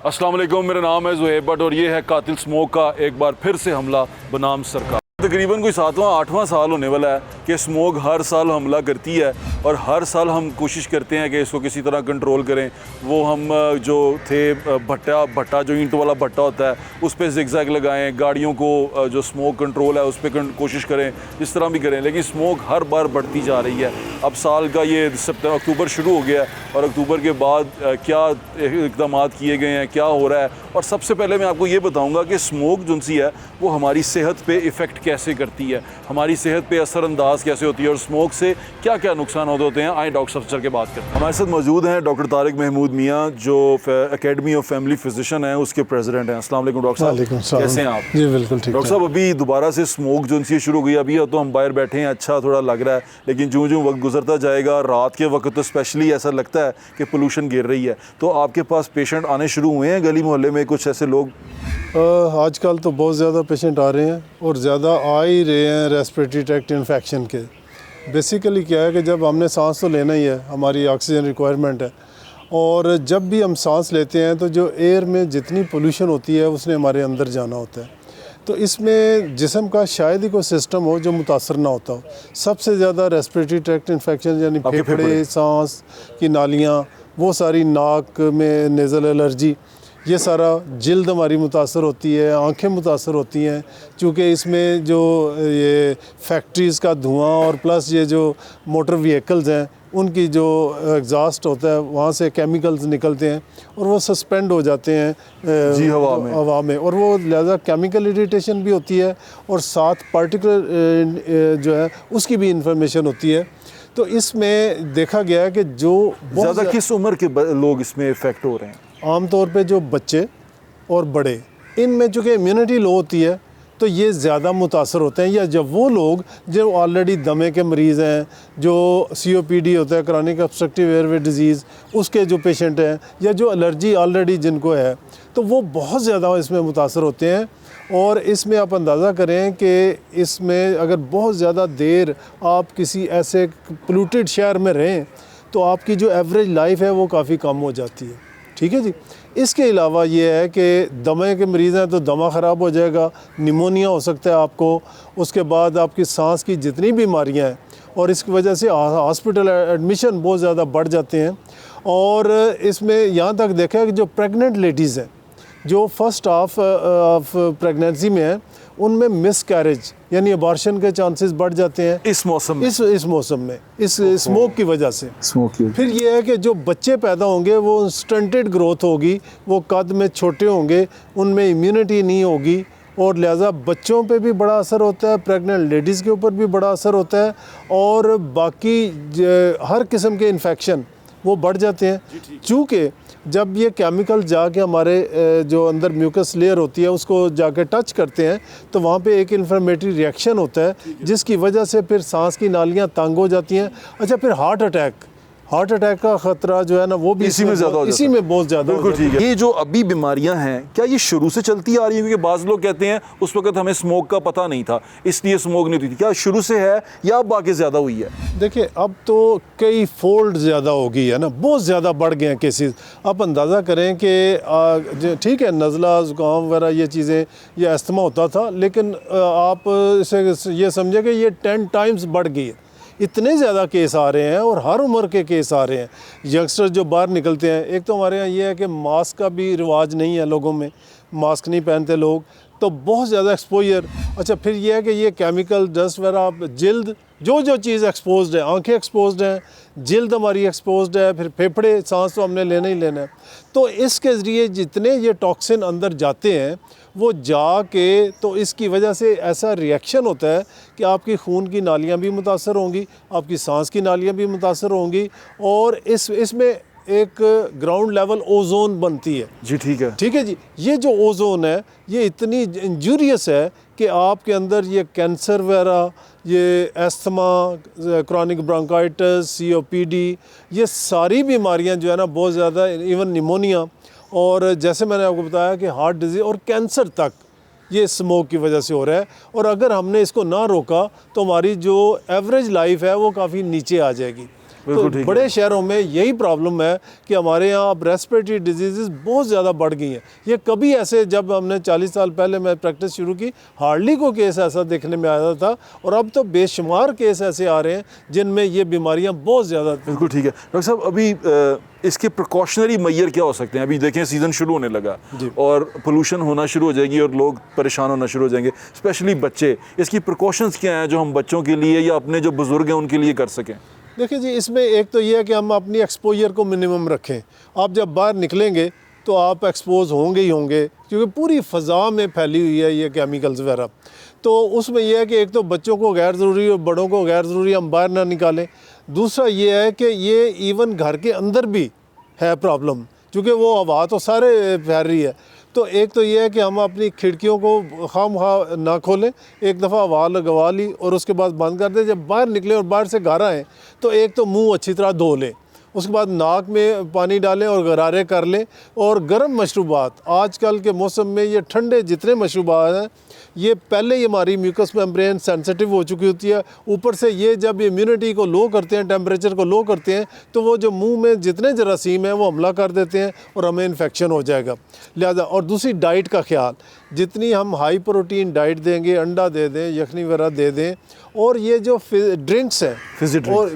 अस्सलाम वालेकुम, मेरा नाम है ज़ुहैब भट्ट और ये है कातिल स्मोक का एक बार फिर से हमला बनाम सरकार। तकरीबन कोई 7वां-8वां साल होने वाला है कि स्मोक हर साल हमला करती है और हर साल हम कोशिश करते हैं कि इसको किसी तरह कंट्रोल करें। वो हम जो थे भट्टा जो ईंट वाला भट्टा होता है उस पर जिगजैग लगाएं, गाड़ियों को जो स्मोक कंट्रोल है उस पर कोशिश करें, इस तरह भी करें, लेकिन स्मोक हर बार बढ़ती जा रही है। अब साल का ये अक्टूबर शुरू हो गया और अक्टूबर के बाद क्या इक़दाम किए गए हैं, क्या हो रहा है। और सबसे पहले मैं आपको ये बताऊँगा कि स्मोक जो सी है वो हमारी सेहत पर इफ़ेक्ट कैसे करती है, हमारी सेहत पे असरअंदाज कैसे होती है और स्मोक से क्या क्या नुकसान होते हैं। आए डॉक्टर साहब चल के बात करते हैं। हमारे साथ मौजूद हैं डॉक्टर तारिक महमूद मियाँ जो एकेडमी ऑफ फैमिली फिजिशियन है, उसके प्रेसिडेंट हैं। अस्सलाम वालेकुम डॉक्टर साहब, कैसे हैं आप? जी बिल्कुल ठीक। डॉक्टर साहब, अभी दोबारा से स्मोक जो सी शुरू हो गई, अभी तो हम बाहर बैठे हैं, अच्छा थोड़ा लग रहा है, लेकिन जो जो वक्त गुजरता जाएगा, रात के वक्त तो स्पेशली ऐसा लगता है कि पोल्यूशन गिर रही है। तो आपके पास पेशेंट आने शुरू हुए हैं गली मोहल्ले में, कुछ ऐसे लोग? आजकल तो बहुत ज़्यादा पेशेंट आ रहे हैं और ज़्यादा आ ही रहे हैं रेस्पिरेटरी ट्रैक्ट इन्फेक्शन के। बेसिकली क्या है कि जब हमने सांस तो लेना ही है, हमारी ऑक्सीजन रिक्वायरमेंट है, और जब भी हम सांस लेते हैं तो जो एयर में जितनी पोल्यूशन होती है उसने हमारे अंदर जाना होता है। तो इसमें जिस्म का शायद ही कोई सिस्टम हो जो मुतासर ना होता हो। सबसे ज़्यादा रेस्पिरेटरी ट्रैक्ट इन्फेक्शन यानी फेफड़े, सांस की नालियाँ, वो सारी, नाक में नेज़ल एलर्जी, ये सारा, जिल्द हमारी मुतासर होती है, आंखें मुतासर होती हैं, चूँकि इसमें जो ये फैक्ट्रीज़ का धुआं और प्लस ये जो मोटर व्हीकल्स हैं उनकी जो एग्जॉस्ट होता है वहाँ से केमिकल्स निकलते हैं और वो सस्पेंड हो जाते हैं जी हवा में, और वो लिहाजा केमिकल इरिटेशन भी होती है और साथ पार्टिकुलर जो है उसकी भी इंफॉर्मेशन होती है। तो इसमें देखा गया है कि जो ज़्यादा किस उम्र के लोग इसमें इफ़ेक्ट हो रहे हैं? आमतौर पे जो बच्चे और बड़े, इनमें चूँकि इम्यूनिटी लो होती है तो ये ज़्यादा मुतासर होते हैं। या जब वो लोग जो ऑलरेडी दमे के मरीज़ हैं, जो COPD होता है, क्रॉनिक ऑब्स्ट्रक्टिव एयरवे डिजीज़, उसके जो पेशेंट हैं, या जो एलर्जी ऑलरेडी जिनको है, तो वो बहुत ज़्यादा इसमें मुतासर होते हैं। और इसमें आप अंदाज़ा करें कि इसमें अगर बहुत ज़्यादा देर आप किसी ऐसे पोल्यूटेड शहर में रहें तो आपकी जो एवरेज लाइफ है वो काफ़ी कम हो जाती है। ठीक है जी। इसके अलावा ये है कि दमे के मरीज़ हैं तो दमा ख़राब हो जाएगा, निमोनिया हो सकता है आपको, उसके बाद आपकी सांस की जितनी बीमारियां हैं, और इसकी वजह से हॉस्पिटल एडमिशन बहुत ज़्यादा बढ़ जाते हैं। और इसमें यहाँ तक देखा है कि जो प्रेग्नेंट लेडीज़ हैं, जो फर्स्ट हाफ ऑफ प्रेगनेंसी में हैं, उनमें मिस कैरेज यानी अबॉर्शन के चांसेस बढ़ जाते हैं इस मौसम में, इस मौसम में, इस स्मोक की वजह से। स्मोक फिर ये है कि जो बच्चे पैदा होंगे वो स्टंटेड ग्रोथ होगी, वो कद में छोटे होंगे, उनमें इम्यूनिटी नहीं होगी और लिहाजा बच्चों पे भी बड़ा असर होता है, प्रेग्नेंट लेडीज़ के ऊपर भी बड़ा असर होता है, और बाकी हर किस्म के इन्फेक्शन वो बढ़ जाते हैं। चूँकि जब ये केमिकल जाके हमारे जो अंदर म्यूकस लेयर होती है उसको जाके टच करते हैं तो वहाँ पे एक इन्फ्लेमेटरी रिएक्शन होता है जिसकी वजह से फिर सांस की नालियाँ तंग हो जाती हैं। अच्छा, फिर हार्ट अटैक का ख़तरा जो है ना वो भी इसी में ज़्यादा हो जाता है। इसी में बहुत ज़्यादा। बिल्कुल ठीक है। ये जो अभी बीमारियां हैं, क्या ये शुरू से चलती आ रही हैं? क्योंकि बाज़ लोग कहते हैं उस वक्त हमें स्मोक का पता नहीं था इसलिए स्मोक नहीं हुई थी। क्या शुरू से है या अब आगे ज़्यादा हुई है? देखिए, अब तो कई फोल्ड ज़्यादा हो गई है ना, बहुत ज़्यादा बढ़ गए हैं केसेस। आप अंदाज़ा करें कि ठीक है, नज़ला, ज़ुकाम वगैरह ये चीज़ें, ये अस्थमा होता था, लेकिन आप इसे ये समझे कि ये 10 टाइम्स बढ़ गई है। इतने ज़्यादा केस आ रहे हैं और हर उम्र के केस आ रहे हैं। यंगस्टर्स जो बाहर निकलते हैं, एक तो हमारे यहाँ ये है कि मास्क का भी रिवाज नहीं है, लोगों में मास्क नहीं पहनते लोग, तो बहुत ज़्यादा एक्सपोजर। अच्छा, फिर ये है कि ये केमिकल डस्ट वगैरह, आप जिल्द जो चीज़ एक्सपोज्ड है, आंखें एक्सपोज्ड हैं, जिल्द हमारी एक्सपोज्ड है, फिर फेफड़े, सांस तो हमने लेना ही लेना है। तो इसके ज़रिए जितने ये टॉक्सिन अंदर जाते हैं वो जाके, तो इसकी वजह से ऐसा रिएक्शन होता है कि आपकी खून की नालियाँ भी मुतासर होंगी, आपकी सांस की नालियाँ भी मुतासर होंगी, और इसमें एक ग्राउंड लेवल ओजोन बनती है। जी ठीक है जी। ये जो ओजोन है ये इतनी इंजूरियस है कि आपके अंदर ये कैंसर वगैरह, ये अस्थमा, क्रॉनिक ब्रोंकाइटिस, COPD, ये सारी बीमारियां जो है ना बहुत ज़्यादा, इवन निमोनिया, और जैसे मैंने आपको बताया कि हार्ट डिजीज़ और कैंसर तक ये स्मोक की वजह से हो रहा है। और अगर हमने इसको ना रोका तो हमारी जो एवरेज लाइफ है वो काफ़ी नीचे आ जाएगी। बिल्कुल ठीक है। बड़े शहरों में यही प्रॉब्लम है कि हमारे यहाँ अब रेस्पिरेटरी डिजीज़ बहुत ज़्यादा बढ़ गई हैं। ये कभी ऐसे, जब हमने 40 साल पहले मैं प्रैक्टिस शुरू की, हार्डली को केस ऐसा देखने में आया था, और अब तो बेशुमार केस ऐसे आ रहे हैं जिनमें ये बीमारियाँ बहुत ज़्यादा। बिल्कुल ठीक है डॉक्टर साहब। अभी इसके प्रिकॉशनरी मैयर क्या हो सकते हैं? अभी देखें सीज़न शुरू होने लगा और पोल्यूशन होना शुरू हो जाएगी और लोग परेशान होना शुरू हो जाएंगे, स्पेशली बच्चे। इसकी प्रिकॉशंस क्या हैं जो हम बच्चों के लिए या अपने जो बुज़ुर्ग हैं उनके लिए कर सकें? देखिए जी, इसमें एक तो ये है कि हम अपनी एक्सपोजर को मिनिमम रखें। आप जब बाहर निकलेंगे तो आप एक्सपोज होंगे ही होंगे, क्योंकि पूरी फ़ज़ा में फैली हुई है ये केमिकल्स वगैरह। तो उसमें यह है कि एक तो बच्चों को गैर ज़रूरी और बड़ों को गैर ज़रूरी हम बाहर ना निकालें। दूसरा ये है कि ये इवन घर के अंदर भी है प्रॉब्लम, क्योंकि वो हवा तो सारे फैल रही है। तो एक तो ये है कि हम अपनी खिड़कियों को खामखा ना खोलें, एक दफ़ा हवा लगवा ली और उसके बाद बंद कर दें। जब बाहर निकलें और बाहर से घर आएँ तो एक तो मुंह अच्छी तरह धो लें, उसके बाद नाक में पानी डालें और गरारे कर लें। और गर्म मशरूबात, आजकल के मौसम में ये ठंडे जितने मशरूबात हैं, ये पहले ही हमारी म्यूकस मेम्ब्रेन सेंसिटिव हो चुकी होती है। ऊपर से ये जब इम्यूनिटी को लो करते हैं, टेम्परेचर को लो करते हैं, तो वो जो मुंह में जितने जरासीम हैं वो हमला कर देते हैं और हमें इन्फेक्शन हो जाएगा। लिहाजा, और दूसरी डाइट का ख्याल, जितनी हम हाई प्रोटीन डाइट देंगे, अंडा दे दें, यखनी वगैरह दे दें, और ये जो ड्रिंक्स हैं,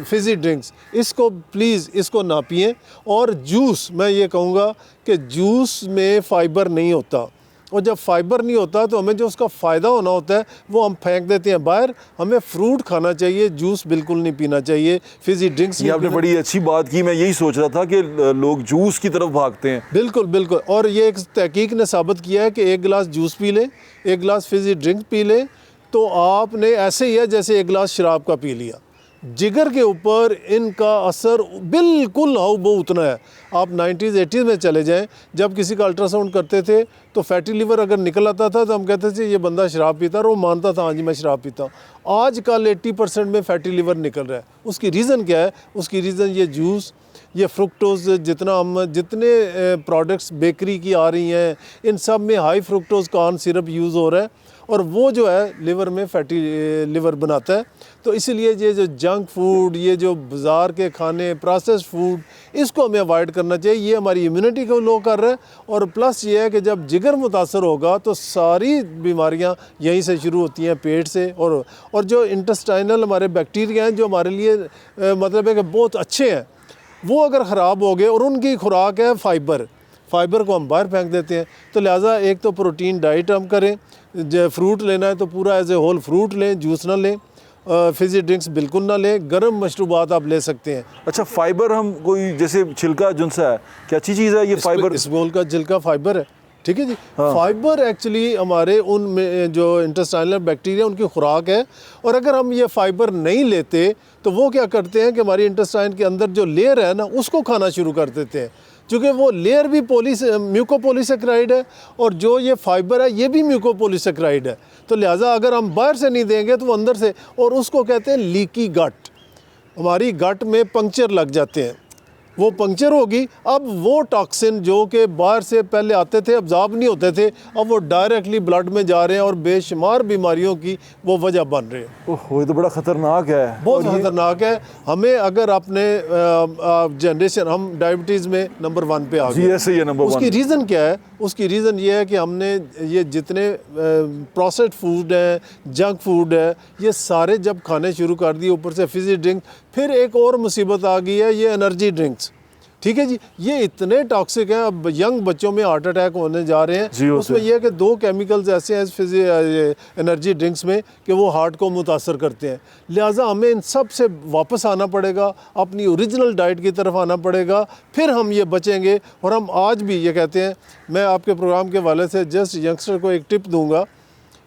फिज़ी ड्रिंक्स, इसको प्लीज़ इसको ना पिएं। और जूस, मैं ये कहूँगा कि जूस में फ़ाइबर नहीं होता, और जब फाइबर नहीं होता तो हमें जो उसका फ़ायदा होना होता है वो हम फेंक देते हैं बाहर। हमें फ्रूट खाना चाहिए, जूस बिल्कुल नहीं पीना चाहिए, फिज़ी ड्रिंक्स। ये आपने बड़ी अच्छी बात की। मैं यही सोच रहा था कि लोग जूस की तरफ भागते हैं। बिल्कुल बिल्कुल। और ये एक तहकीक ने साबित किया है कि एक गिलास जूस पी लें, एक गिलास फिज़ी ड्रिंक पी लें, तो आपने ऐसे ही है जैसे एक गिलास शराब का पी लिया। जिगर के ऊपर इनका असर बिल्कुल हाउ बहु उतना है। आप 90s 80s में चले जाएं, जब किसी का अल्ट्रासाउंड करते थे तो फैटी लिवर अगर निकल आता था तो हम कहते थे ये बंदा शराब पीता, और वो मानता था हाँ जी मैं शराब पीता हूँ। आजकल 80% में फैटी लिवर निकल रहा है। उसकी रीज़न क्या है? उसकी रीज़न ये जूस, ये फ्रुक्टोज़, जितने प्रोडक्ट्स बेकरी की आ रही हैं, इन सब में high fructose corn syrup use हो रहा है, और वो जो है लिवर में फैटी लिवर बनाता है। तो इसीलिए ये जो जंक फूड, ये जो बाज़ार के खाने, प्रोसेस्ड फूड, इसको हमें अवॉइड करना चाहिए। ये हमारी इम्यूनिटी को लो कर रहा है, और प्लस ये है कि जब जिगर मुतासर होगा तो सारी बीमारियां यहीं से शुरू होती हैं, पेट से। और जो इंटेस्टाइनल हमारे बैक्टीरिया हैं जो हमारे लिए मतलब है कि बहुत अच्छे हैं, वो अगर ख़राब हो गए, और उनकी खुराक है फाइबर को हम बाहर फेंक देते हैं। तो लिहाजा एक तो प्रोटीन डाइट हम करें, फ्रूट लेना है तो पूरा एज ए होल फ्रूट लें, जूस ना लें, फिज़ी ड्रिंक्स बिल्कुल ना लें, गर्म मशरूबात आप ले सकते हैं। अच्छा, फाइबर हम कोई जैसे छिलका जुनसा है, क्या अच्छी चीज़ है ये फाइबर? इसबगोल का छिलका फाइबर है, ठीक है जी। फाइबर एक्चुअली हमारे उनमें जो इंटेस्टाइनल बैक्टीरिया उनकी खुराक है, और अगर हम ये फाइबर नहीं लेते तो वो क्या करते हैं कि हमारी इंटेस्टाइन के अंदर जो लेयर है ना उसको खाना शुरू कर देते हैं, क्योंकि वो लेयर भी म्यूकोपॉलीसेक्राइड है, और जो ये फाइबर है ये भी म्यूकोपॉलीसेक्राइड है। तो लिहाजा अगर हम बाहर से नहीं देंगे तो वो अंदर से, और उसको कहते हैं लीकी गट। हमारी गट में पंक्चर लग जाते हैं, वो पंक्चर होगी, अब वो टॉक्सिन जो कि बाहर से पहले आते थे, अब्जॉर्ब नहीं होते थे, अब वो डायरेक्टली ब्लड में जा रहे हैं और बेशुमार बीमारियों की वो वजह बन रहे हैं। ओह, ये तो बड़ा ख़तरनाक है, बहुत ख़तरनाक है। हमें अगर अपने जनरेशन, हम डायबिटीज़ में नंबर 1 पे आ गए। जी, ऐसे ही है नंबर 1। उसकी रीज़न क्या है? उसकी रीज़न ये है कि हमने ये जितने प्रोसेस्ड फूड है, जंक फूड है, ये सारे जब खाने शुरू कर दिए, ऊपर से फिज़ी ड्रिंक, फिर एक और मुसीबत आ गई है, ये एनर्जी ड्रिंक्स। ठीक है जी, ये इतने टॉक्सिक हैं, अब यंग बच्चों में हार्ट अटैक होने जा रहे हैं। उसमें यह है कि 2 केमिकल्स ऐसे हैं एनर्जी ड्रिंक्स में कि वो हार्ट को मुतासर करते हैं। लिहाजा हमें इन सब से वापस आना पड़ेगा, अपनी ओरिजिनल डाइट की तरफ आना पड़ेगा, फिर हम ये बचेंगे। और हम आज भी ये कहते हैं, मैं आपके प्रोग्राम के वाले से जस्ट यंगस्टर को एक टिप दूँगा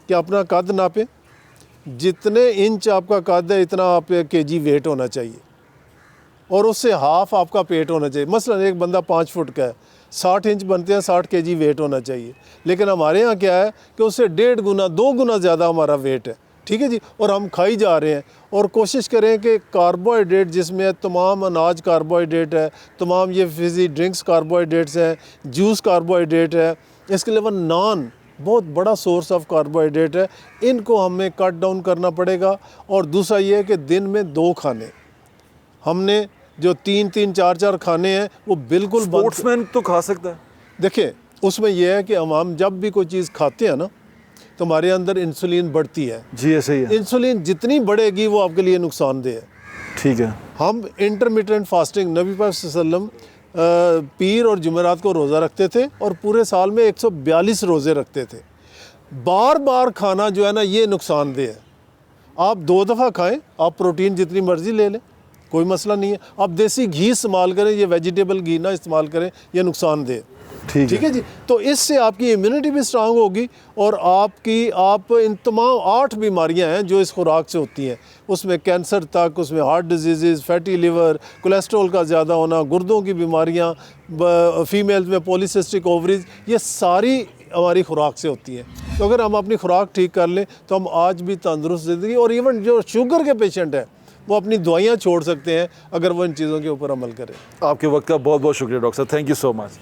कि अपना कद नापें, जितने इंच आपका कद है इतना आप केजी वेट होना चाहिए, और उससे हाफ आपका पेट होना चाहिए। मसलन एक बंदा 5 फुट का है, 60 इंच बनते हैं, 60 केजी वेट होना चाहिए। लेकिन हमारे यहाँ क्या है कि उससे 1.5 गुना 2 गुना ज़्यादा हमारा वेट है, ठीक है जी। और हम खाई जा रहे हैं, और कोशिश करें कि कार्बोहाइड्रेट जिसमें तमाम अनाज कार्बोहाइड्रेट है, तमाम ये फिज़ी ड्रिंक्स कार्बोहाइड्रेट्स हैं, जूस कार्बोहाइड्रेट है, इसके अलावा नान बहुत बड़ा सोर्स ऑफ कार्बोहाइड्रेट है, इनको हमें कट डाउन करना पड़ेगा। और दूसरा ये है कि दिन में 2 खाने हमने जो 3-3 4-4 खाने हैं वो बिल्कुल बंद। स्पोर्ट्समैन तो खा सकता है। देखिए उसमें यह है कि हम जब भी कोई चीज़ खाते हैं ना तो हमारे अंदर इंसुलिन बढ़ती है। जी ऐसे ही है। इंसुलिन जितनी बढ़ेगी वो आपके लिए नुकसानदेह है। ठीक है। हम इंटरमिटेंट फास्टिंग, नबी पाक सल्लल्लाहु अलैहि वसल्लम पीर और जुमेरात को रोज़ा रखते थे और पूरे साल में 142 रोज़े रखते थे। बार बार खाना जो है ना ये नुकसानदेह है। आप 2 दफ़ा खाएं, आप प्रोटीन जितनी मर्ज़ी ले लें, कोई मसला नहीं है। आप देसी घी इस्तेमाल करें, ये वेजिटेबल घी ना इस्तेमाल करें, ये नुकसानदेह। ठीक है जी। तो इससे आपकी इम्यूनिटी भी स्ट्रांग होगी और आप इन तमाम 8 बीमारियां हैं जो इस खुराक से होती हैं, उसमें कैंसर तक, उसमें heart disease, fatty liver, cholesterol का ज़्यादा होना, गुर्दों की बीमारियां, फीमेल्स में पॉलीसिस्टिक ओवरीज, ये सारी हमारी खुराक से होती हैं। तो अगर हम अपनी खुराक ठीक कर लें तो हम आज भी तंदुरुस्त ज़िंदगी, और इवन जो शुगर के पेशेंट हैं वो अपनी दवाइयाँ छोड़ सकते हैं अगर वो इन चीज़ों के ऊपर अमल करें। आपके वक्त का बहुत बहुत शुक्रिया डॉक्टर साहब, thank you so much.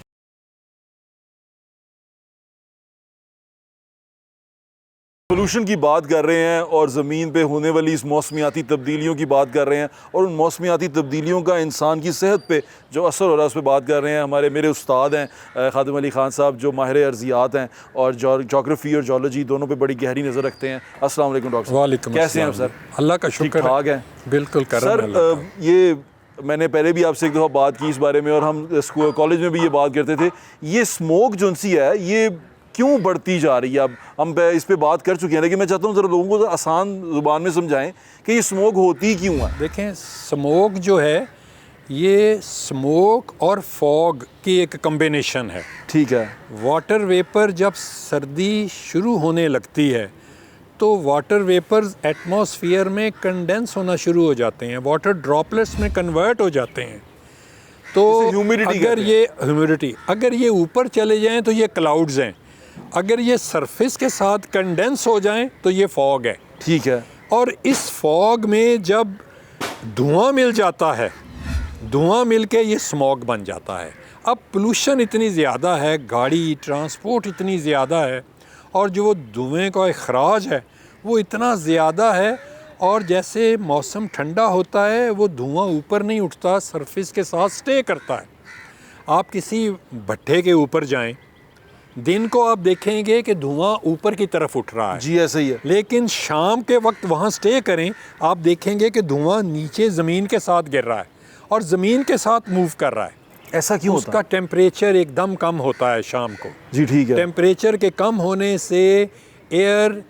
Pollution की बात कर रहे हैं और ज़मीन पे होने वाली इस मौसमियाती तब्दीलियों की बात कर रहे हैं और उन मौसमियाती तब्दीलियों का इंसान की सेहत पे जो असर हो रहा है उस पर बात कर रहे हैं। मेरे उस्ताद हैं खादिम अली ख़ान साहब, जो माहिर अर्जियात हैं और जोग्राफ़ी और जोलॉजी दोनों पे बड़ी गहरी नज़र रखते हैं। अस्सलाम वालेकुम डॉक्टर साहब। वालेकुम कैसे हैं आप अस्सलाम। सर? अल्लाह का शुक्र है। ठीक-ठाक हैं? बिल्कुल करम है सर अल्लाह का। ये मैंने पहले भी आपसे एक दफ़ा बात की इस बारे में और हम स्कूल कॉलेज में भी ये बात करते थे, ये स्मोक जो सी है ये क्यों बढ़ती जा रही है? अब हम इस पे बात कर चुके हैं, लेकिन मैं चाहता हूँ ज़रा लोगों को आसान ज़ुबान में समझाएं कि ये स्मोक होती क्यों है। देखें, स्मोक जो है ये स्मोक और फॉग की एक कम्बिनेशन है। ठीक है। वाटर वेपर जब सर्दी शुरू होने लगती है तो वाटर वेपर्स एटमॉस्फेयर में कंडेंस होना शुरू हो जाते हैं, वाटर ड्रॉपलेट्स में कन्वर्ट हो जाते हैं। तो अगर ये ऊपर चले जाएं तो ये क्लाउड्स हैं, अगर ये सरफेस के साथ कंडेंस हो जाएं तो ये फॉग है। ठीक है। और इस फॉग में जब धुआं मिल जाता है, धुआं मिल के ये स्मॉग बन जाता है। अब पोल्यूशन इतनी ज़्यादा है, गाड़ी ट्रांसपोर्ट इतनी ज़्यादा है और जो वो धुएँ का अखराज है वो इतना ज़्यादा है, और जैसे मौसम ठंडा होता है वो धुआं ऊपर नहीं उठता, सरफेस के साथ स्टे करता है। आप किसी भट्ठे के ऊपर जाएं, दिन को आप देखेंगे कि धुआं ऊपर की तरफ उठ रहा है। जी ऐसा ही है। लेकिन शाम के वक्त वहाँ स्टे करें, आप देखेंगे कि धुआं नीचे ज़मीन के साथ गिर रहा है और ज़मीन के साथ मूव कर रहा है। ऐसा क्यों होता है? उसका टेम्परेचर एकदम कम होता है शाम को। जी ठीक है। टेम्परेचर के कम होने से एयर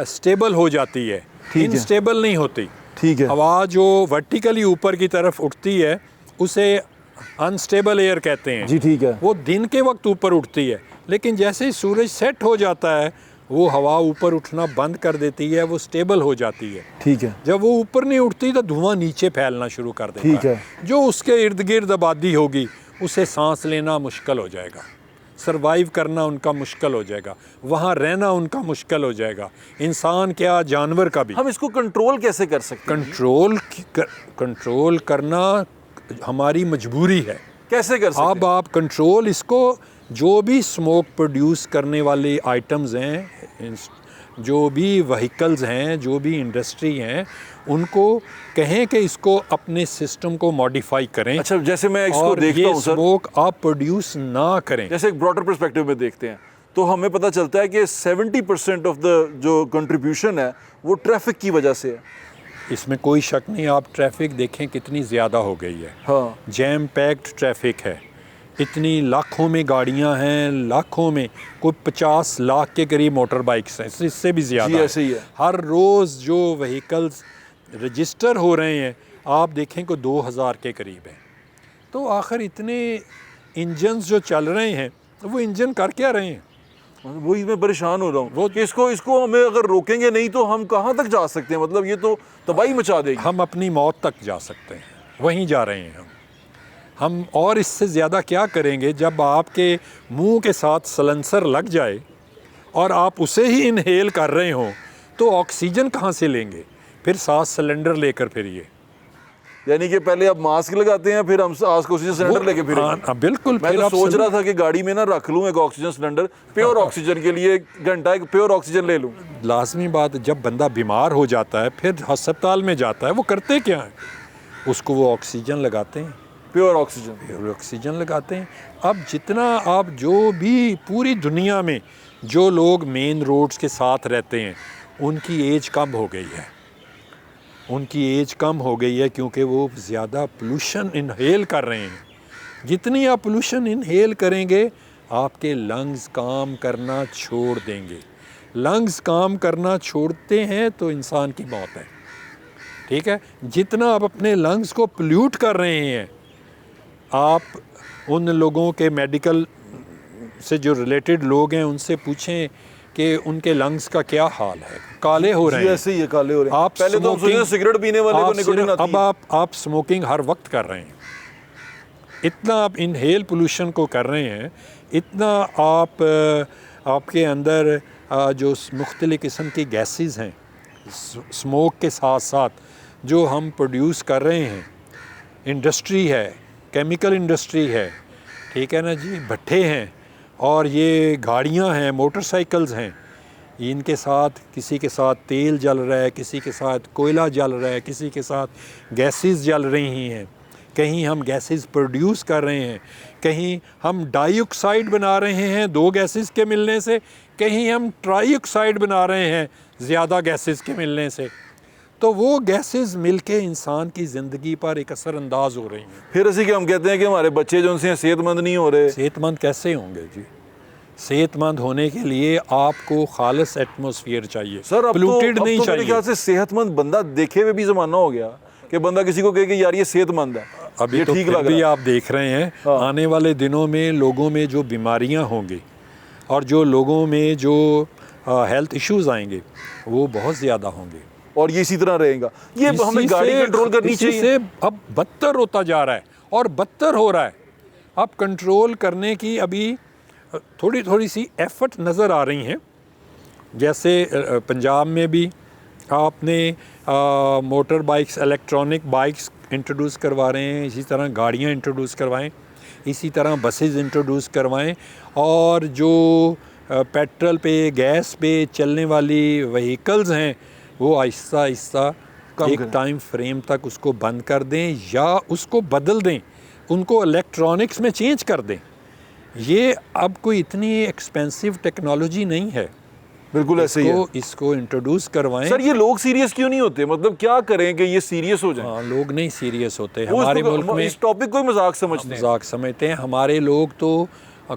स्टेबल हो जाती है, इनस्टेबल नहीं होती। ठीक है। हवा जो वर्टिकली ऊपर की तरफ उठती है उसे अनस्टेबल एयर कहते हैं। जी ठीक है। वो दिन के वक्त ऊपर उठती है, लेकिन जैसे ही सूरज सेट हो जाता है वो हवा ऊपर उठना बंद कर देती है, वो स्टेबल हो जाती है। ठीक है। जब वो ऊपर नहीं उठती तो धुआं नीचे फैलना शुरू कर देता ठीक है। जो उसके इर्द गिर्द आबादी होगी उसे सांस लेना मुश्किल हो जाएगा, सरवाइव करना उनका मुश्किल हो जाएगा, वहाँ रहना उनका मुश्किल हो जाएगा, इंसान क्या जानवर का भी। हम इसको कंट्रोल कैसे कर सकते हैं? कंट्रोल करना हमारी मजबूरी है। कैसे कर सकते हैं? अब आप कंट्रोल इसको, जो भी स्मोक प्रोड्यूस करने वाले आइटम्स हैं, जो भी व्हीकल्स हैं, जो भी इंडस्ट्री हैं, उनको कहें कि इसको अपने सिस्टम को मॉडिफाई करें। अच्छा, जैसे मैं इसको और देखता ये हूं सर, स्मोक आप प्रोड्यूस ना करें। जैसे एक ब्रॉडर पर्सपेक्टिव में देखते हैं तो हमें पता चलता है कि 70% ऑफ द जो कंट्रीब्यूशन है वो ट्रैफिक की वजह से है। इसमें कोई शक नहीं। आप ट्रैफिक देखें कितनी ज़्यादा हो गई है। हाँ। जैम पैक्ड ट्रैफिक है, इतनी लाखों में गाड़ियां हैं, लाखों में, कोई 50 लाख के करीब मोटर बाइक्स हैं, इससे भी ज़्यादा। जी ऐसे ही है। हर रोज़ जो व्हीकल्स रजिस्टर हो रहे हैं आप देखें को 2000 के करीब हैं। तो आखिर इतने इंजन्स जो चल रहे हैं वो इंजन कर क्या रहे हैं? वही मैं परेशान हो रहा हूँ कि इसको हमें अगर रोकेंगे नहीं तो हम कहाँ तक जा सकते हैं? मतलब ये तो तबाही मचा देगी। हम अपनी मौत तक जा सकते हैं, वहीं जा रहे हैं हम। और इससे ज़्यादा क्या करेंगे? जब आपके मुंह के साथ सलेंसर लग जाए और आप उसे ही इनहेल कर रहे हों तो ऑक्सीजन कहाँ से लेंगे? फिर सांस सिलेंडर लेकर फिरिए। यानी कि पहले आप मास्क लगाते हैं, फिर हम ऑक्सीजन सिलेंडर लेके फिर। हाँ, बिल्कुल। मैं तो सोच रहा था कि गाड़ी में ना रख लूँ एक ऑक्सीजन सिलेंडर, प्योर ऑक्सीजन के लिए घंटा एक प्योर ऑक्सीजन ले लूँ। लाजमी बात, जब बंदा बीमार हो जाता है फिर अस्पताल में जाता है, वो करते क्या हैं? उसको वो ऑक्सीजन लगाते हैं, प्योर ऑक्सीजन। प्योर ऑक्सीजन लगाते हैं। अब जितना आप जो भी पूरी दुनिया में जो लोग मेन रोड्स के साथ रहते हैं उनकी एज कम हो गई है, उनकी एज कम हो गई है क्योंकि वो ज़्यादा पोल्यूशन इनहेल कर रहे हैं। जितनी आप पोल्यूशन इनहेल करेंगे आपके लंग्स काम करना छोड़ देंगे। लंग्स काम करना छोड़ते हैं तो इंसान की मौत है, ठीक है। जितना आप अपने लंग्स को पोल्यूट कर रहे हैं, आप उन लोगों के मेडिकल से जो रिलेटेड लोग हैं उनसे पूछें कि उनके लंग्स का क्या हाल है, काले हो रहे हैं। ऐसे ही है, काले हो रहे हैं। आप पहले तो हम सोचते थे सिगरेट पीने वाले को निकोटीन आती है। अब आप स्मोकिंग हर वक्त कर रहे हैं, इतना आप इनहेल पोल्यूशन को कर रहे हैं, इतना आप आपके अंदर जो मुख्तलिफ़ किस्म की गैसेस हैं स्मोक के साथ साथ जो हम प्रोड्यूस कर रहे हैं, इंडस्ट्री है, केमिकल इंडस्ट्री है, ठीक है ना जी, भट्ठे हैं और ये गाड़ियां हैं, मोटरसाइकिल्स हैं, इनके साथ किसी के साथ तेल जल रहा है, किसी के साथ कोयला जल रहा है, किसी के साथ गैसेस जल रही हैं। कहीं हम गैसेस प्रोड्यूस कर रहे हैं, कहीं हम डाइऑक्साइड बना रहे हैं दो गैसेस के मिलने से, कहीं हम ट्राइऑक्साइड बना रहे हैं ज़्यादा गैसेस के मिलने से। तो वो गैसेस मिलके इंसान की ज़िंदगी पर एक असर अंदाज हो रही हैं। फिर ऐसे कि हम कहते हैं कि हमारे बच्चे जो उनसे सेहतमंद नहीं हो रहे। सेहतमंद कैसे होंगे जी? सेहतमंद होने के लिए आपको खालिस एटमॉस्फेयर चाहिए, सर अब पोल्यूटेड तो, नहीं अब तो मेरे चाहिए। ख्याल से सेहतमंद बंदा देखे हुए भी ज़माना हो गया कि बंदा किसी को कहे कि यार ये सेहतमंद है, अभी ये तो ठीक फिर लग भी रहा है। आप देख रहे हैं हाँ। आने वाले दिनों में लोगों में जो बीमारियां होंगी और जो लोगों में जो हेल्थ इश्यूज आएंगे वो बहुत ज़्यादा होंगे और ये इसी तरह रहेगा। ये हमें इसी गाड़ी से- कंट्रोल करनी इसी चाहिए। से अब बदतर होता जा रहा है और बदतर हो रहा है। अब कंट्रोल करने की अभी थोड़ी थोड़ी सी एफर्ट नज़र आ रही हैं। जैसे पंजाब में भी आपने motor bikes, electronic bikes introduce करवा रहे हैं, इसी तरह गाड़ियाँ इंट्रोड्यूस करवाएं, इसी तरह बसेस इंट्रोड्यूस करवाएं और जो पेट्रोल पे, गैस पे चलने वाली व्हीकल्स हैं वो आहिस्ता आहिस्ता कम एक करें। टाइम फ्रेम तक उसको बंद कर दें या उसको बदल दें, उनको इलेक्ट्रॉनिक्स में चेंज कर दें। ये अब कोई इतनी एक्सपेंसिव टेक्नोलॉजी नहीं है, बिल्कुल ऐसे ही है। इसको इंट्रोड्यूस करवाएं। सर ये लोग सीरियस क्यों नहीं होते? मतलब क्या करें कि ये सीरियस हो जाए? हाँ, लोग नहीं सीरियस होते वो हमारे इसको- मुल्क में, इस टॉपिक को ही मजाक समझते हैं। मजाक समझते हैं। हमारे लोग तो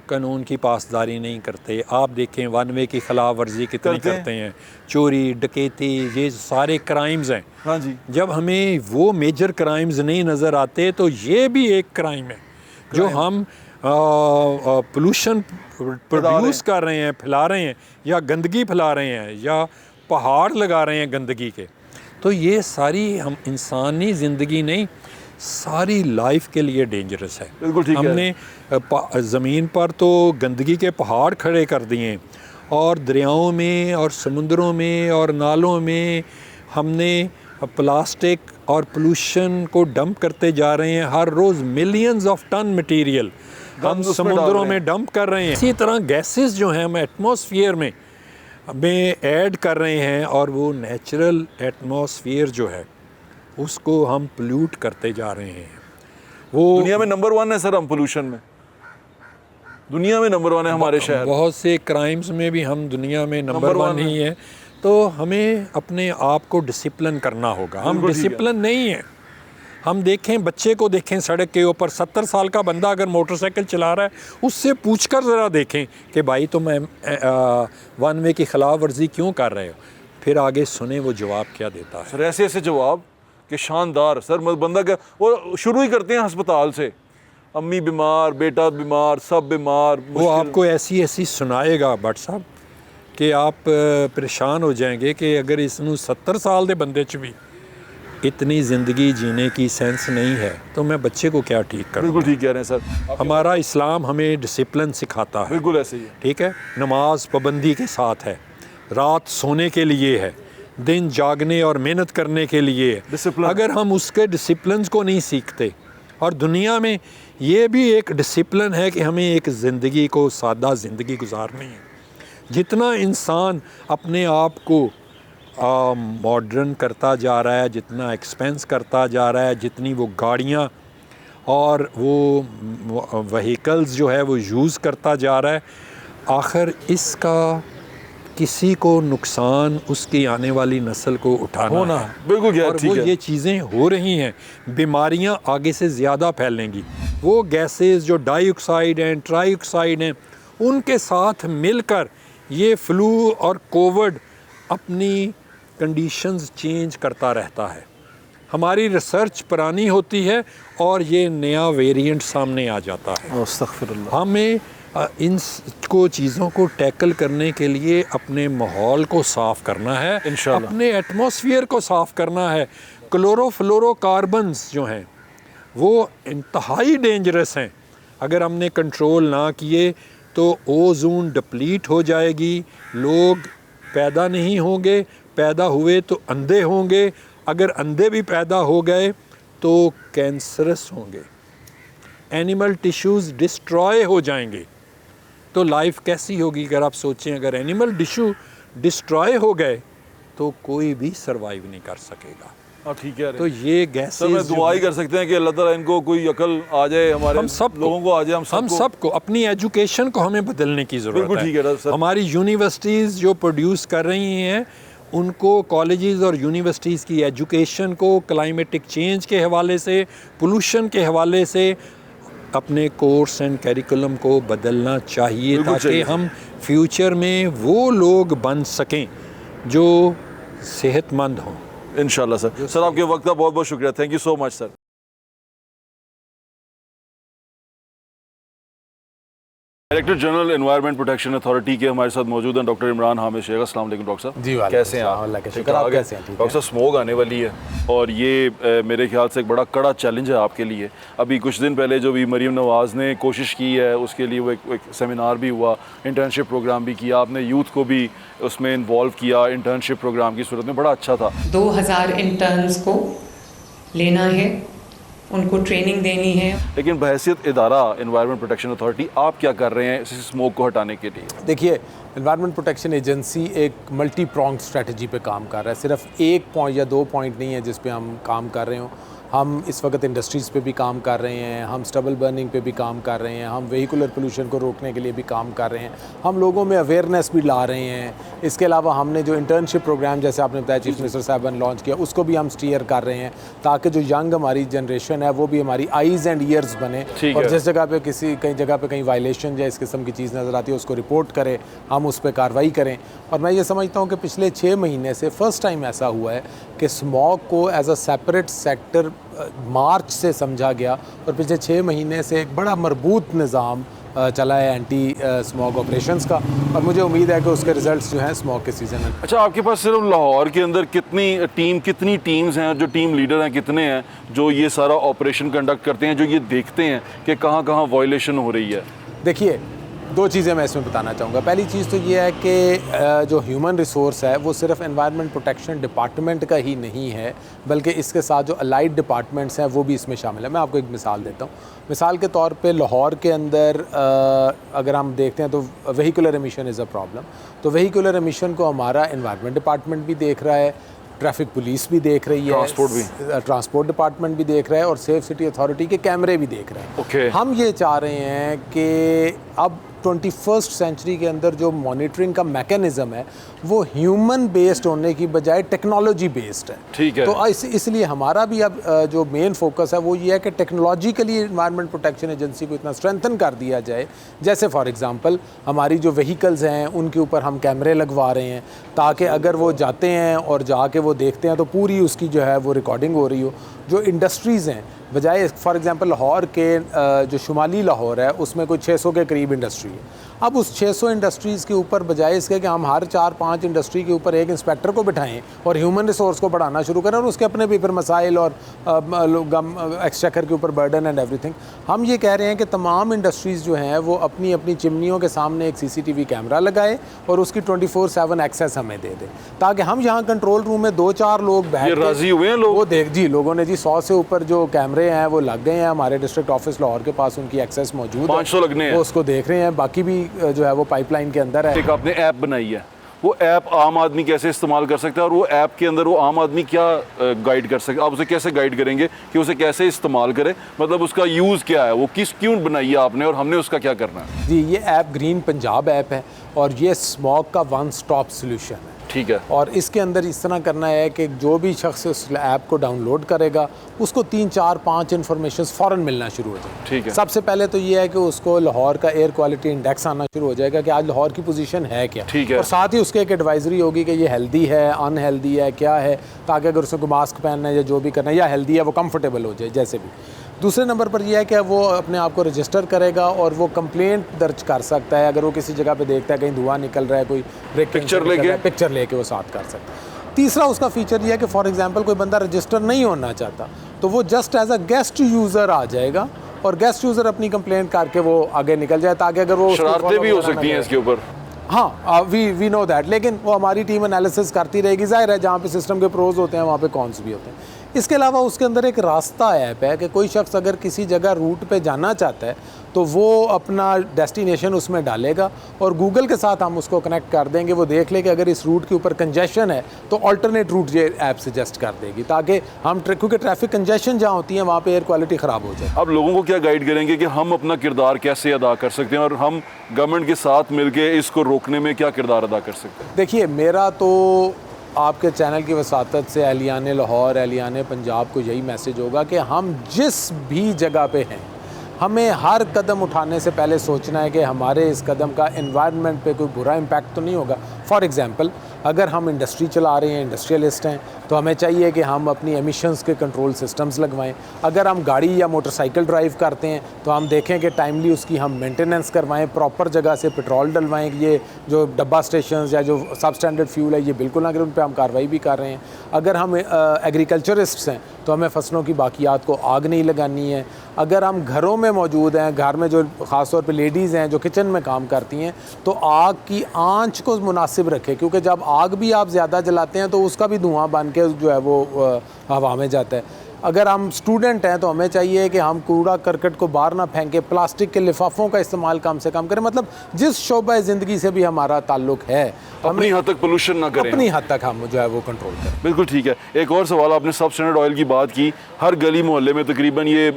कानून की पासदारी नहीं करते। आप देखें वन वे की खिलाफ वर्जी कितनी करते हैं। करते हैं, चोरी, डकैती, ये सारे क्राइम्स हैं। हाँ जी, जब हमें वो मेजर क्राइम्स नहीं नज़र आते तो ये भी एक क्राइम है जो हम पोल्यूशन प्रोड्यूस कर रहे हैं, फैला रहे हैं, या गंदगी फैला रहे हैं, या पहाड़ लगा रहे हैं गंदगी के। तो ये सारी हम इंसानी ज़िंदगी नहीं, सारी लाइफ के लिए डेंजरस है। बिल्कुल ठीक है। हमने ज़मीन पर तो गंदगी के पहाड़ खड़े कर दिए और दरियाओं में और समुद्रों में और नालों में हमने प्लास्टिक और पोल्यूशन को डंप करते जा रहे हैं। हर रोज़ मिलियंस ऑफ टन मटेरियल हम उसमें डाल समुद्रों रहे हैं। में डंप कर रहे हैं। इसी तरह गैसेस जो हैं हम एटमॉस्फेयर में ऐड कर रहे हैं और वो नेचुरल एटमॉस्फेयर जो है उसको हम पोल्यूट करते जा रहे हैं। वो दुनिया में नंबर 1 है सर हम पोल्यूशन में। दुनिया में नंबर 1 है हमारे शहर। बहुत से क्राइम्स में भी हम दुनिया में नंबर 1 ही है। तो हमें अपने आप को डिसिप्लिन करना होगा। हम बिल्कुल ठीक है। डिसिप्लिन नहीं है। हम देखें, बच्चे को देखें सड़क के ऊपर, 70 साल का बंदा अगर मोटरसाइकिल चला रहा है उससे पूछकर ज़रा देखें कि भाई तुम वन वे की खिलाफ वर्जी क्यों कर रहे हो। फिर आगे सुने वो जवाब क्या देता है। सर ऐसे ऐसे जवाब कि शानदार। सर बंदा क्या, वो शुरू ही करते हैं अस्पताल से, अम्मी बीमार, बेटा बीमार, सब बीमार। वो मुश्किल। आपको ऐसी ऐसी सुनाएगा भट्ट साहब कि आप परेशान हो जाएंगे कि अगर इसनू 70 साल के बंदे च भी इतनी ज़िंदगी जीने की सेंस नहीं है तो मैं बच्चे को क्या ठीक करूँ। बिल्कुल ठीक कह रहे हैं सर। हमारा इस्लाम हमें डिसिप्लिन सिखाता है, बिल्कुल ऐसे ही है। ठीक है। नमाज पाबंदी के साथ है, रात सोने के लिए है, दिन जागने और मेहनत करने के लिए है। डिसिप्लिन। अगर हम उसके डिसिप्लिन को नहीं सीखते, और दुनिया में ये भी एक डिसिप्लिन है कि हमें एक ज़िंदगी को सादा ज़िंदगी गुजारनी है। जितना इंसान अपने आप को मॉडर्न करता जा रहा है, जितना एक्सपेंस करता जा रहा है, जितनी वो गाड़ियाँ और वो व्हीकल्स जो है वो यूज़ करता जा रहा है, आखिर इसका किसी को नुकसान उसकी आने वाली नस्ल को उठाना है। बिल्कुल और वो ये चीज़ें हो रही हैं, बीमारियां आगे से ज़्यादा फैलेंगी। वो गैसेस जो डाइऑक्साइड हैं, ट्राइऑक्साइड हैं, उनके साथ मिलकर ये फ्लू और कोविड अपनी कंडीशंस चेंज करता रहता है। हमारी रिसर्च पुरानी होती है और ये नया वेरिएंट सामने आ जाता है। अस्तगफिरुल्लाह। हमें इन को चीज़ों को टैकल करने के लिए अपने माहौल को साफ़ करना है, इंशाल्लाह। अपने एटमॉस्फेयर को साफ़ करना है। क्लोरोफ्लोरोकार्बन्स जो हैं वो इंतहाई डेंजरस हैं। अगर हमने कंट्रोल ना किए तो ओजोन डिप्लीट हो जाएगी, लोग पैदा नहीं होंगे, पैदा हुए तो अंधे होंगे, अगर अंधे भी पैदा हो गए तो कैंसरस होंगे, एनिमल टिश्यूज़ डिस्ट्रॉय हो जाएंगे। तो लाइफ कैसी होगी? अगर आप सोचें, अगर एनिमल टिश्यू डिस्ट्रॉय हो गए तो कोई भी सरवाइव नहीं कर सकेगा। ठीक है। तो ये गैसेस सर, मैं दुआ ही कर सकते हैं कि अल्लाह ताला इनको कोई अकल आ जाए, हमारे हम सब लोगों को आ जाए, हम सबको अपनी एजुकेशन को हमें बदलने की ज़रूरत बिल्कुल ठीक है सर। हमारी यूनिवर्सिटीज़ जो प्रोड्यूस कर रही हैं, उनको कॉलेजेस और यूनिवर्सिटीज़ की एजुकेशन को क्लाइमेटिक चेंज के हवाले से, पोल्यूशन के हवाले से अपने कोर्स एंड करिकुलम को बदलना चाहिए, ताकि हम फ्यूचर में वो लोग बन सकें जो सेहतमंद हों। इंशाल्लाह सर। सर, आपके वक्त का बहुत बहुत शुक्रिया। Thank you so much sir. Director general environment protection authority के हमारे साथ मौजूद हैं डॉक्टर इमरान हामिद शेख। अस्सलाम वालेकुम डॉक्टर साहब। जी, कैसे हैं आप? अल्लाह का शुक्र। आप कैसे हैं? डॉक्टर साहब, स्मोग आने वाली है और ये मेरे ख्याल से एक बड़ा कड़ा चैलेंज है आपके लिए। अभी कुछ दिन पहले जो भी मरीम नवाज़ ने कोशिश की है, उसके लिए वो एक सेमिनार भी हुआ, इंटर्नशिप प्रोग्राम भी किया, आपने यूथ को भी उसमें इन्वॉल्व किया इंटर्नशिप प्रोग्राम की सूरत में, बड़ा अच्छा था। 2000 इंटर्न्स को लेना है, उनको ट्रेनिंग देनी है। लेकिन बहैसियत इदारा एनवायरनमेंट प्रोटेक्शन अथॉरिटी आप क्या कर रहे हैं इस स्मोक को हटाने के लिए? देखिए, एनवायरनमेंट प्रोटेक्शन एजेंसी एक मल्टी प्रॉन्ग स्ट्रेटजी पे काम कर रहा है। सिर्फ एक पॉइंट या 2 पॉइंट नहीं है जिस पे हम काम कर रहे हो। हम इस वक्त इंडस्ट्रीज़ पे भी काम कर रहे हैं, हम स्टबल बर्निंग पे भी काम कर रहे हैं, हम वेहिकुलर पोल्यूशन को रोकने के लिए भी काम कर रहे हैं, हम लोगों में अवेयरनेस भी ला रहे हैं। इसके अलावा हमने जो इंटर्नशिप प्रोग्राम, जैसे आपने बताया चीफ मिनिस्टर साहब ने लॉन्च किया, उसको भी हम स्टीयर कर रहे हैं, ताकि जो यंग हमारी जनरेशन है वो भी हमारी आइज़ एंड ईयर्स बने, और जिस जगह पे कई जगह पे कहीं वायलेशन या इस किस्म की चीज़ नज़र आती है उसको रिपोर्ट करें, हम उस पर कार्रवाई करें। और मैं ये समझता हूँ कि पिछले 6 महीने से फ़र्स्ट टाइम ऐसा हुआ है कि स्मॉग को एज अ सेपरेट सेक्टर मार्च से समझा गया, और पिछले 6 महीने से एक बड़ा मरबूत निज़ाम चला है एंटी स्मॉग ऑपरेशंस का, और मुझे उम्मीद है कि उसके रिजल्ट्स जो हैं स्मॉग के सीज़न में। अच्छा, आपके पास सिर्फ लाहौर के अंदर कितनी टीम्स हैं, जो टीम लीडर हैं कितने हैं जो ये सारा ऑपरेशन कंडक्ट करते हैं, जो ये देखते हैं कि कहाँ कहाँ वायलेशन हो रही है? देखिए, 2 चीज़ें मैं इसमें बताना चाहूँगा। पहली चीज़ तो ये है कि जो ह्यूमन रिसोर्स है वो सिर्फ एनवायरनमेंट प्रोटेक्शन डिपार्टमेंट का ही नहीं है, बल्कि इसके साथ जो अलाइड डिपार्टमेंट्स हैं वो भी इसमें शामिल है। मैं आपको एक मिसाल देता हूँ। मिसाल के तौर पे लाहौर के अंदर अगर हम देखते हैं तो vehicular emission is a problem. तो वेहिकुलर एमिशन को हमारा एनवायरनमेंट डिपार्टमेंट भी देख रहा है, ट्रैफिक पुलिस भी देख रही है, ट्रांसपोर्ट डिपार्टमेंट भी देख रहा है, और सेफ सिटी अथॉरिटी के कैमरे भी देख रहे हैं। हम ये चाह रहे हैं कि अब 21st सेंचुरी के अंदर जो मॉनिटरिंग का मैकेनिज़्म है वो ह्यूमन बेस्ड होने की बजाय टेक्नोलॉजी बेस्ड है। ठीक है। तो इसलिए हमारा भी अब जो मेन फोकस है वो ये है कि टेक्नोलॉजिकली एनवायरनमेंट प्रोटेक्शन एजेंसी को इतना स्ट्रेंथन कर दिया जाए। जैसे फॉर एग्जांपल हमारी जो व्हीकल्स हैं उनके ऊपर हम कैमरे लगवा रहे हैं, ताकि अगर वो जाते हैं और जाके वो देखते हैं तो पूरी उसकी जो है वो रिकॉर्डिंग हो रही हो। जो इंडस्ट्रीज़ हैं, बजाय फॉर एग्जांपल लाहौर के जो शुमाली लाहौर है उसमें कोई 600 के करीब इंडस्ट्री है, अब उस 600 इंडस्ट्रीज़ के ऊपर बजाय इसके कि हम हर 4-5 इंडस्ट्री के ऊपर एक इंस्पेक्टर को बिठाएं और ह्यूमन रिसोर्स को बढ़ाना शुरू करें, और उसके अपने भी फिर मसाइल और एक्सचेकर के ऊपर बर्डन एंड एवरीथिंग। हम ये कह रहे हैं कि तमाम इंडस्ट्रीज़ जो हैं वो अपनी अपनी चिमनियों के सामने एक CCTV कैमरा लगाए और उसकी 24/7 एक्सेस हमें दे दें, ताकि हम यहाँ कंट्रोल रूम में 2-4 लोग बैठ राजी हुए हैं लोग? वो देख जी, लोगों ने जी 100 से ऊपर जो कैमरे हैं वो लग गए हैं। हमारे डिस्ट्रिक्ट ऑफिस लाहौर के पास उनकी एक्सेस मौजूद है, 500 लगने हैं, वो उसको देख रहे हैं। बाकी भी जो है वो पाइपलाइन के अंदर है। एक आपने ऐप बनाई है, वो ऐप आम आदमी कैसे इस्तेमाल कर सकता है और वो ऐप के अंदर वो आम आदमी क्या गाइड कर सकते, आप उसे कैसे गाइड करेंगे कि उसे कैसे इस्तेमाल करे, मतलब उसका यूज़ क्या है, वो क्यों बनाई है आपने और हमने उसका क्या करना है? जी, ये ऐप ग्रीन पंजाब ऐप है और ये स्मॉग का वन स्टॉप सोल्यूशन है। ठीक है। और इसके अंदर इस तरह करना है कि जो भी शख्स उस ऐप को डाउनलोड करेगा उसको 3, 4, 5 इन्फॉर्मेशन फ़ौरन मिलना शुरू हो जाए। ठीक है। सबसे पहले तो ये है कि उसको लाहौर का एयर क्वालिटी इंडेक्स आना शुरू हो जाएगा कि आज लाहौर की पोजीशन है क्या। ठीक है। और साथ ही उसके एक एडवाइजरी होगी कि ये हेल्दी है, अनहेल्दी है, क्या है, ताकि अगर उसको मास्क पहनना है या जो भी करना है, या हेल्दी है वो कंफर्टेबल हो जाए जैसे भी। दूसरे नंबर पर यह है कि वो अपने आप को रजिस्टर करेगा और वो कंप्लेंट दर्ज कर सकता है अगर वो किसी जगह पे देखता है कहीं धुआं निकल रहा है, कोई पिक्चर लेके वो साथ कर सकता है। तीसरा उसका फीचर यह है कि फॉर एग्जांपल कोई बंदा रजिस्टर नहीं होना चाहता तो वो just as a guest user आ जाएगा और गेस्ट यूज़र अपनी कंप्लेंट करके वो आगे निकल जाए, ताकि अगर वो शरारतें भी हो सकती हैं इसके ऊपर। हाँ, वी नो दैट, लेकिन वो हमारी टीम एनालिसिस करती रहेगी। ज़ाहिर है जहाँ पे सिस्टम के प्रोज होते हैं वहाँ पे कॉन्स भी होते हैं। इसके अलावा उसके अंदर एक रास्ता ऐप है कि कोई शख्स अगर किसी जगह रूट पे जाना चाहता है तो वो अपना डेस्टिनेशन उसमें डालेगा और गूगल के साथ हम उसको कनेक्ट कर देंगे। वो देख ले कि अगर इस रूट के ऊपर कंजेशन है तो अल्टरनेट रूट ये ऐप सजेस्ट कर देगी, ताकि हम क्योंकि ट्रैफिक कंजेशन जहाँ होती है वहाँ पे एयर क्वालिटी ख़राब हो जाए। अब लोगों को क्या गाइड करेंगे कि हम अपना किरदार कैसे अदा कर सकते हैं और हम गवर्नमेंट के साथ मिलके इसको रोकने में क्या किरदार अदा कर सकते हैं? देखिए, मेरा तो आपके चैनल की वसातत से एहलियान लाहौर, एहलियान पंजाब को यही मैसेज होगा कि हम जिस भी जगह पे हैं हमें हर कदम उठाने से पहले सोचना है कि हमारे इस कदम का एनवायरनमेंट पे कोई बुरा इम्पैक्ट तो नहीं होगा। फॉर एग्ज़ाम्पल, अगर हम इंडस्ट्री चला रहे हैं, इंडस्ट्रियलिस्ट हैं, तो हमें चाहिए कि हम अपनी एमिशंस के कंट्रोल सिस्टम्स लगवाएं। अगर हम गाड़ी या मोटरसाइकिल ड्राइव करते हैं तो हम देखें कि टाइमली उसकी हम मेंटेनेंस करवाएं, प्रॉपर जगह से पेट्रोल डलवाएं। ये जो डब्बा स्टेशंस या जो सब स्टैंडर्ड फ्यूल है ये बिल्कुल ना, अगर उन पर हम कार्रवाई भी कर रहे हैं। अगर हम एग्रीकल्चरिस्ट्स हैं तो हमें फसलों की बाकियात को आग नहीं लगानी है। अगर हम घरों में मौजूद हैं, घर में जो ख़ास तौर पे लेडीज़ हैं जो किचन में काम करती हैं, तो आग की आंच को मुनासिब रखें, क्योंकि जब आग भी आप ज़्यादा जलाते हैं तो उसका भी धुआं बन के जो है वो हवा में जाता है। अगर हम स्टूडेंट हैं तो हमें चाहिए कि हम कूड़ा करकट को बाहर ना फेंकें, प्लास्टिक के लिफाफों का इस्तेमाल कम से कम करें। मतलब जिस शोबा ज़िंदगी से भी हमारा ताल्लुक है अपनी हद तक पोल्यूशन ना करें, अपनी हद तक हम जो है वो कंट्रोल करें। बिल्कुल ठीक है। एक और सवाल, आपने सब स्टैंडर्ड ऑयल की बात की। हर गली मोहल्ले में तकरीबन ये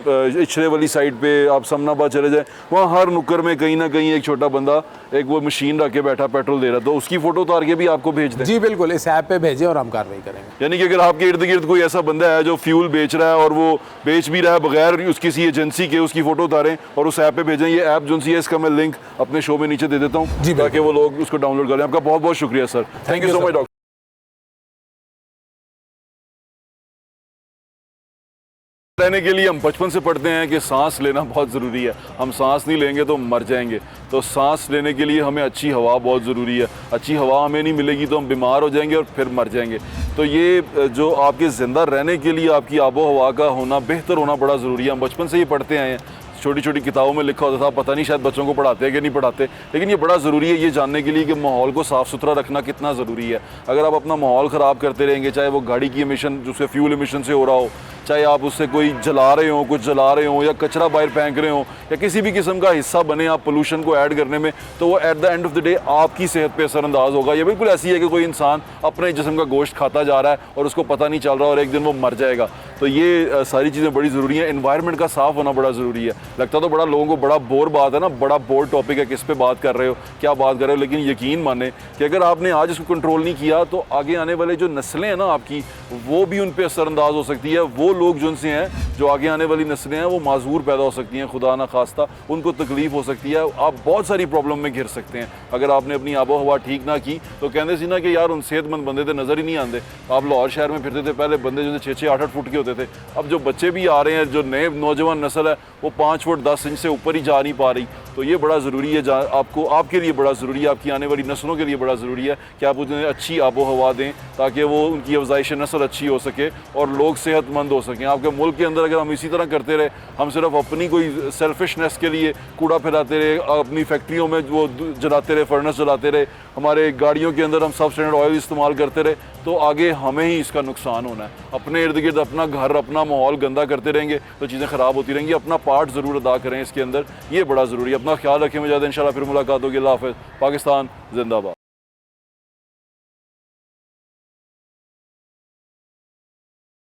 इचरे वाली साइड पे आप समनाबाद चले जाएं, वहाँ हर नुक्कर में कहीं ना कहीं एक छोटा बंदा एक वो मशीन रख के बैठा पेट्रोल दे रहा, तो उसकी फ़ोटो उतार के भी आपको भेज दें? जी बिल्कुल, इस ऐप पे भेजें और हम कार्रवाई करेंगे। यानी कि अगर आपके इर्द गिर्द कोई ऐसा बंदा है जो फ्यूल बेच रहा है और वो बेच भी रहा है बगैर उस किसी एजेंसी के, उसकी फ़ोटो उतारें और उस ऐप पे भेजें। ये ऐप जो सी है इसका मैं लिंक अपने शो में नीचे दे देता हूँ ताकि वो लोग उसको डाउनलोड करें। आपका बहुत बहुत शुक्रिया sir, thank you so much doctor. रहने के लिए हम बचपन से पढ़ते हैं कि सांस लेना बहुत ज़रूरी है, हम सांस नहीं लेंगे तो मर जाएंगे। तो सांस लेने के लिए हमें अच्छी हवा बहुत ज़रूरी है, अच्छी हवा हमें नहीं मिलेगी तो हम बीमार हो जाएंगे और फिर मर जाएंगे। तो ये जो आपके ज़िंदा रहने के लिए आपकी आबो हवा का होना, बेहतर होना बड़ा ज़रूरी है। हम बचपन से ये पढ़ते आए हैं, छोटी छोटी किताबों में लिखा होता था, पता नहीं शायद बच्चों को पढ़ाते हैं कि नहीं पढ़ाते, लेकिन ये बड़ा ज़रूरी है ये जानने के लिए कि माहौल को साफ़ सुथरा रखना कितना ज़रूरी है। अगर आप अपना माहौल ख़राब करते रहेंगे, चाहे वो गाड़ी की एमिशन जिससे फ्यूल एमिशन से हो रहा हो, चाहे आप उससे कोई जला रहे हो, कुछ जला रहे हो या कचरा बाहर फेंक रहे हो या किसी भी किस्म का हिस्सा बने आप पोल्यूशन को ऐड करने में, तो वो at the end of the day आपकी सेहत पे असरअंदाज होगा। ये बिल्कुल ऐसी है कि कोई इंसान अपने जिस्म का गोश्त खाता जा रहा है और उसको पता नहीं चल रहा और एक दिन वो मर जाएगा। तो ये सारी चीज़ें बड़ी ज़रूरी हैं। एनवायरनमेंट का साफ़ होना बड़ा ज़रूरी है। लगता तो बड़ा लोगों को बड़ा बोर बात है ना, बड़ा बोर टॉपिक है, किस पे बात कर रहे हो, क्या बात कर रहे हो, लेकिन यकीन माने कि अगर आपने आज इसको कंट्रोल नहीं किया तो आगे आने वाले जो नस्लें हैं ना आपकी, वो भी उन पर असरअंदाज हो सकती है। वो लोग जो उनसे हैं, जो आगे आने वाली नस्लें हैं, वो माजूर पैदा हो सकती हैं, खुदा ना खास्ता उनको तकलीफ हो सकती है। आप बहुत सारी प्रॉब्लम में घिर सकते हैं अगर आपने अपनी आबो हवा ठीक ना की। तो कहते सी ना कि यार उन सेहतमंद बंदे तो नज़र ही नहीं आते। आप लाहौर शहर में फिरते थे, पहले बंदे जो 6-6, 8-8 फुट के होते थे, अब जो बच्चे भी आ रहे हैं, जो नए नौजवान नस्ल है, वो 5 फुट 10 इंच से ऊपर ही जा नहीं पा रही। तो ये बड़ा ज़रूरी है, आपको, आपके लिए बड़ा ज़रूरी है, आपकी आने वाली नस्लों के लिए बड़ा ज़रूरी है कि आप उन्हें अच्छी आबो हवा दें ताकि वो उनकी अफजाइश नस्ल अच्छी हो सके और लोग सेहतमंद हो सकें। आपके मुल्क के अंदर अगर हम इसी तरह करते रहे, हम सिर्फ अपनी कोई सेल्फिशनेस के लिए कूड़ा फैलाते रहे, अपनी फैक्ट्रियों में वो जलाते रहे, फर्नेस जलाते रहे, हमारे गाड़ियों के अंदर हम सब स्टैंडर्ड ऑयल इस्तेमाल करते रहे, तो आगे हमें ही इसका नुकसान होना है। अपने इर्द गिर्द अपना घर, अपना माहौल गंदा करते रहेंगे तो चीज़ें ख़राब होती रहेंगी। अपना पार्ट ज़रूर अदा करें इसके अंदर, ये बड़ा ज़रूरी है। अपना ख्याल रखें। मुझे इंशाल्लाह फिर मुलाकात होगी। अल्लाह हाफ़िज़। पाकिस्तान जिंदाबाद।